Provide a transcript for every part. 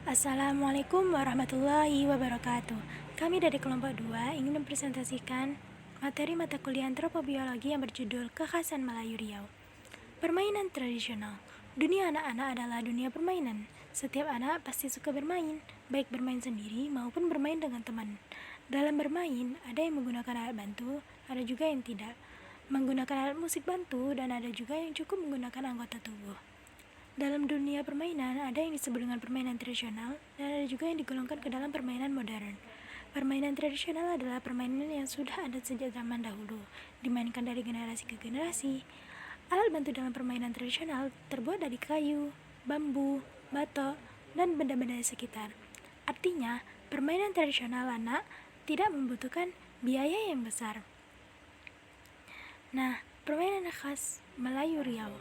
Assalamualaikum warahmatullahi wabarakatuh. Kami dari kelompok 2 ingin mempresentasikan materi mata kuliah antropobiologi yang berjudul Kekhasan Melayu Riau. Permainan tradisional. Dunia anak-anak adalah dunia permainan. Setiap anak pasti suka bermain, baik bermain sendiri maupun bermain dengan teman. Dalam bermain, ada yang menggunakan alat bantu, ada juga yang tidak. Menggunakan alat musik bantu, dan ada juga yang cukup menggunakan anggota tubuh. Dalam dunia permainan, ada yang disebut dengan permainan tradisional, dan ada juga yang digolongkan ke dalam permainan modern. Permainan tradisional adalah permainan yang sudah ada sejak zaman dahulu, dimainkan dari generasi ke generasi. Alat bantu dalam permainan tradisional terbuat dari kayu, bambu, batok, dan benda-benda di sekitar. Artinya, permainan tradisional anak tidak membutuhkan biaya yang besar. Nah, permainan khas Melayu Riau.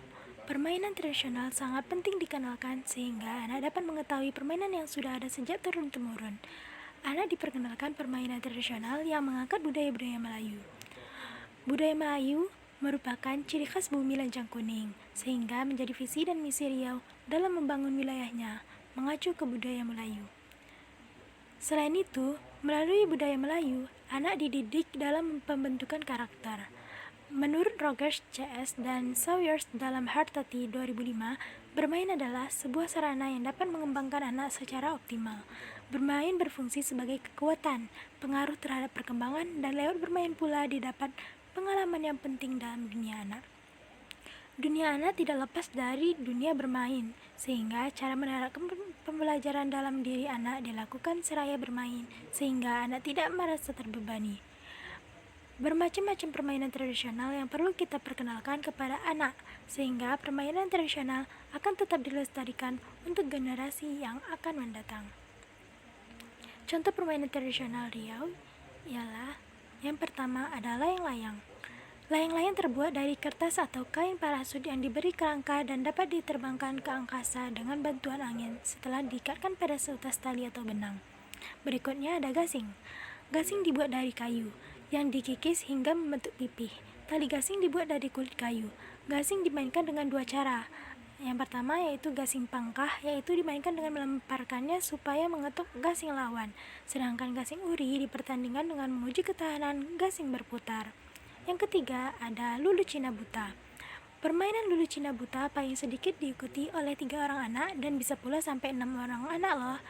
Permainan tradisional sangat penting dikenalkan sehingga anak dapat mengetahui permainan yang sudah ada sejak turun-temurun. Anak diperkenalkan permainan tradisional yang mengangkat budaya-budaya Melayu. Budaya Melayu merupakan ciri khas bumi Lancang Kuning, sehingga menjadi visi dan misi Riau dalam membangun wilayahnya, mengacu ke budaya Melayu. Selain itu, melalui budaya Melayu, anak dididik dalam pembentukan karakter. Menurut Rogers CS dan Sawyers dalam Hartati 2005, bermain adalah sebuah sarana yang dapat mengembangkan anak secara optimal. Bermain berfungsi sebagai kekuatan, pengaruh terhadap perkembangan, dan lewat bermain pula didapat pengalaman yang penting dalam dunia anak. Dunia anak tidak lepas dari dunia bermain, sehingga cara menerapkan pembelajaran dalam diri anak dilakukan seraya bermain, sehingga anak tidak merasa terbebani. Bermacam-macam permainan tradisional yang perlu kita perkenalkan kepada anak, sehingga permainan tradisional akan tetap dilestarikan untuk generasi yang akan mendatang. Contoh permainan tradisional Riau ialah yang pertama ada layang-layang. Layang-layang terbuat dari kertas atau kain parasut yang diberi kerangka dan dapat diterbangkan ke angkasa dengan bantuan angin setelah diikatkan pada seutas tali atau benang. Berikutnya ada gasing. Gasing dibuat dari kayu yang dikikis hingga membentuk pipih. Tali gasing dibuat dari kulit kayu. Gasing dimainkan dengan dua cara. Yang pertama yaitu gasing pangkah, yaitu dimainkan dengan melemparkannya supaya mengetuk gasing lawan. Sedangkan gasing uri dipertandingkan dengan menguji ketahanan gasing berputar. Yang ketiga ada lulu Cina buta. Permainan lulu Cina buta paling sedikit diikuti oleh 3 orang anak dan bisa pula sampai 6 orang anak loh.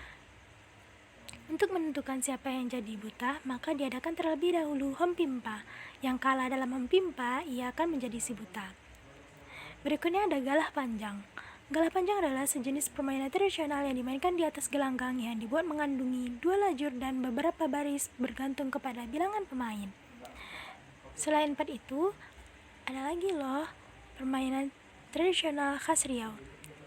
Untuk menentukan siapa yang jadi buta, maka diadakan terlebih dahulu hompimpa. Yang kalah dalam hompimpa, ia akan menjadi si buta. Berikutnya ada galah panjang. Galah panjang adalah sejenis permainan tradisional yang dimainkan di atas gelanggang yang dibuat mengandungi 2 lajur dan beberapa baris bergantung kepada bilangan pemain. Selain 4 itu, ada lagi loh permainan tradisional khas Riau,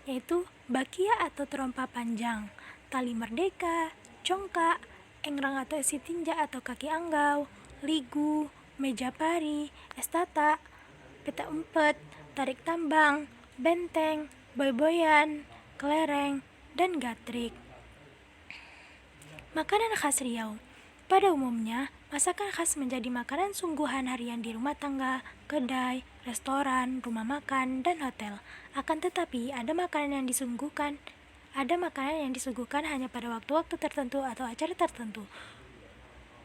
yaitu bakia atau terompa panjang, tali merdeka, congkak, engrang atau esi tinja atau kaki anggau, ligu, meja pari, estata, peta umpet, tarik tambang, benteng, boy-boyan, kelereng, dan gatrik. Makanan khas Riau. Pada umumnya, masakan khas menjadi makanan sungguhan harian di rumah tangga, kedai, restoran, rumah makan, dan hotel. Akan tetapi, ada makanan yang disuguhkan hanya pada waktu-waktu tertentu atau acara tertentu.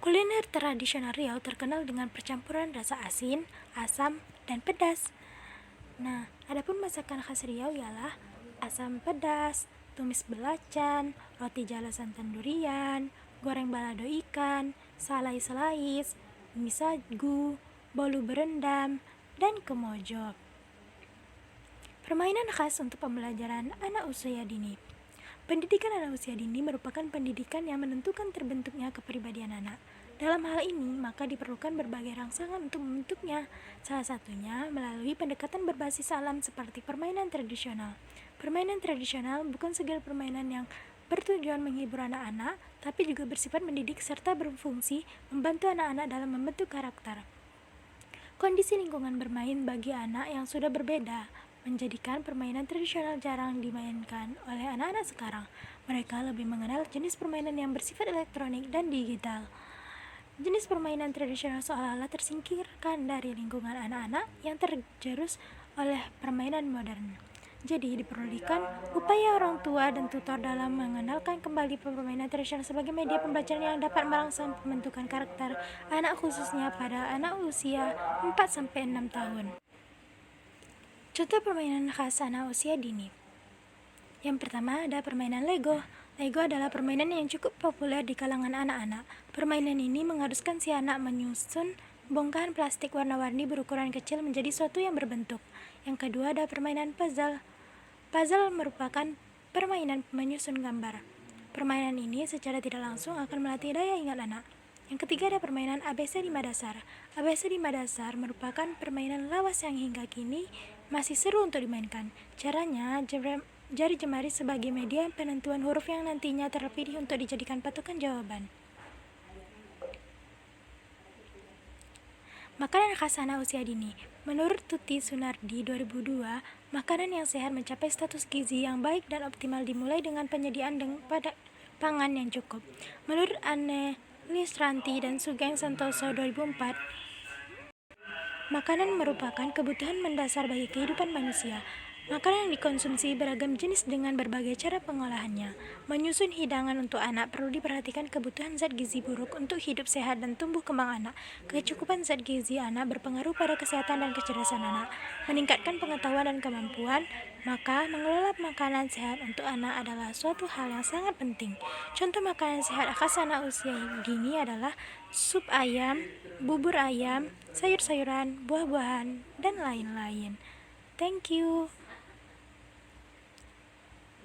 Kuliner tradisional Riau terkenal dengan percampuran rasa asin, asam, dan pedas. Nah, adapun masakan khas Riau ialah asam pedas, tumis belacan, roti jala santan durian, goreng balado ikan, salai selais, mie sagu, bolu berendam, dan kemojo. Permainan khas untuk pembelajaran anak usia dini. Pendidikan anak usia dini merupakan pendidikan yang menentukan terbentuknya kepribadian anak. Dalam hal ini, maka diperlukan berbagai rangsangan untuk membentuknya. Salah satunya melalui pendekatan berbasis alam seperti permainan tradisional. Permainan tradisional bukan sekedar permainan yang bertujuan menghibur anak-anak, tapi juga bersifat mendidik serta berfungsi membantu anak-anak dalam membentuk karakter. Kondisi lingkungan bermain bagi anak yang sudah berbeda menjadikan permainan tradisional jarang dimainkan oleh anak-anak sekarang. Mereka lebih mengenal jenis permainan yang bersifat elektronik dan digital. Jenis permainan tradisional seolah-olah tersingkirkan dari lingkungan anak-anak yang tergerus oleh permainan modern. Jadi diperlukan upaya orang tua dan tutor dalam mengenalkan kembali permainan tradisional sebagai media pembelajaran yang dapat merangsang pembentukan karakter anak khususnya pada anak usia 4-6 tahun. Contoh permainan khas anak usia dini. Yang pertama ada permainan Lego. Lego adalah permainan yang cukup populer di kalangan anak-anak. Permainan ini mengharuskan si anak menyusun bongkahan plastik warna-warni berukuran kecil menjadi suatu yang berbentuk. Yang kedua ada permainan puzzle. Puzzle merupakan permainan menyusun gambar. Permainan ini secara tidak langsung akan melatih daya ingat anak. Yang ketiga ada permainan ABC 5 dasar. ABC 5 dasar merupakan permainan lawas yang hingga kini masih seru untuk dimainkan. Caranya, jari jemari sebagai media penentuan huruf yang nantinya terpilih untuk dijadikan patokan jawaban. Makanan khas anak usia dini. Menurut Tuti Sunardi 2002, makanan yang sehat mencapai status gizi yang baik dan optimal dimulai dengan penyediaan pada pangan yang cukup. Menurut Anne Lisranti dan Sugeng Santoso 2004, makanan merupakan kebutuhan mendasar bagi kehidupan manusia. Makanan yang dikonsumsi beragam jenis dengan berbagai cara pengolahannya. Menyusun hidangan untuk anak perlu diperhatikan kebutuhan zat gizi buruk untuk hidup sehat dan tumbuh kembang anak. Kecukupan zat gizi anak berpengaruh pada kesehatan dan kecerdasan anak. Meningkatkan pengetahuan dan kemampuan, maka mengelola makanan sehat untuk anak adalah suatu hal yang sangat penting. Contoh makanan sehat khas anak usia dini adalah sup ayam, bubur ayam, sayur-sayuran, buah-buahan, dan lain-lain. Thank you.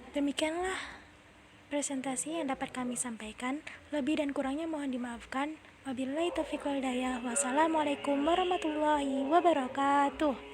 Demikianlah presentasi yang dapat kami sampaikan. Lebih dan kurangnya mohon dimaafkan. Wabillahi taufiq wal hidayah. Wassalamualaikum warahmatullahi wabarakatuh.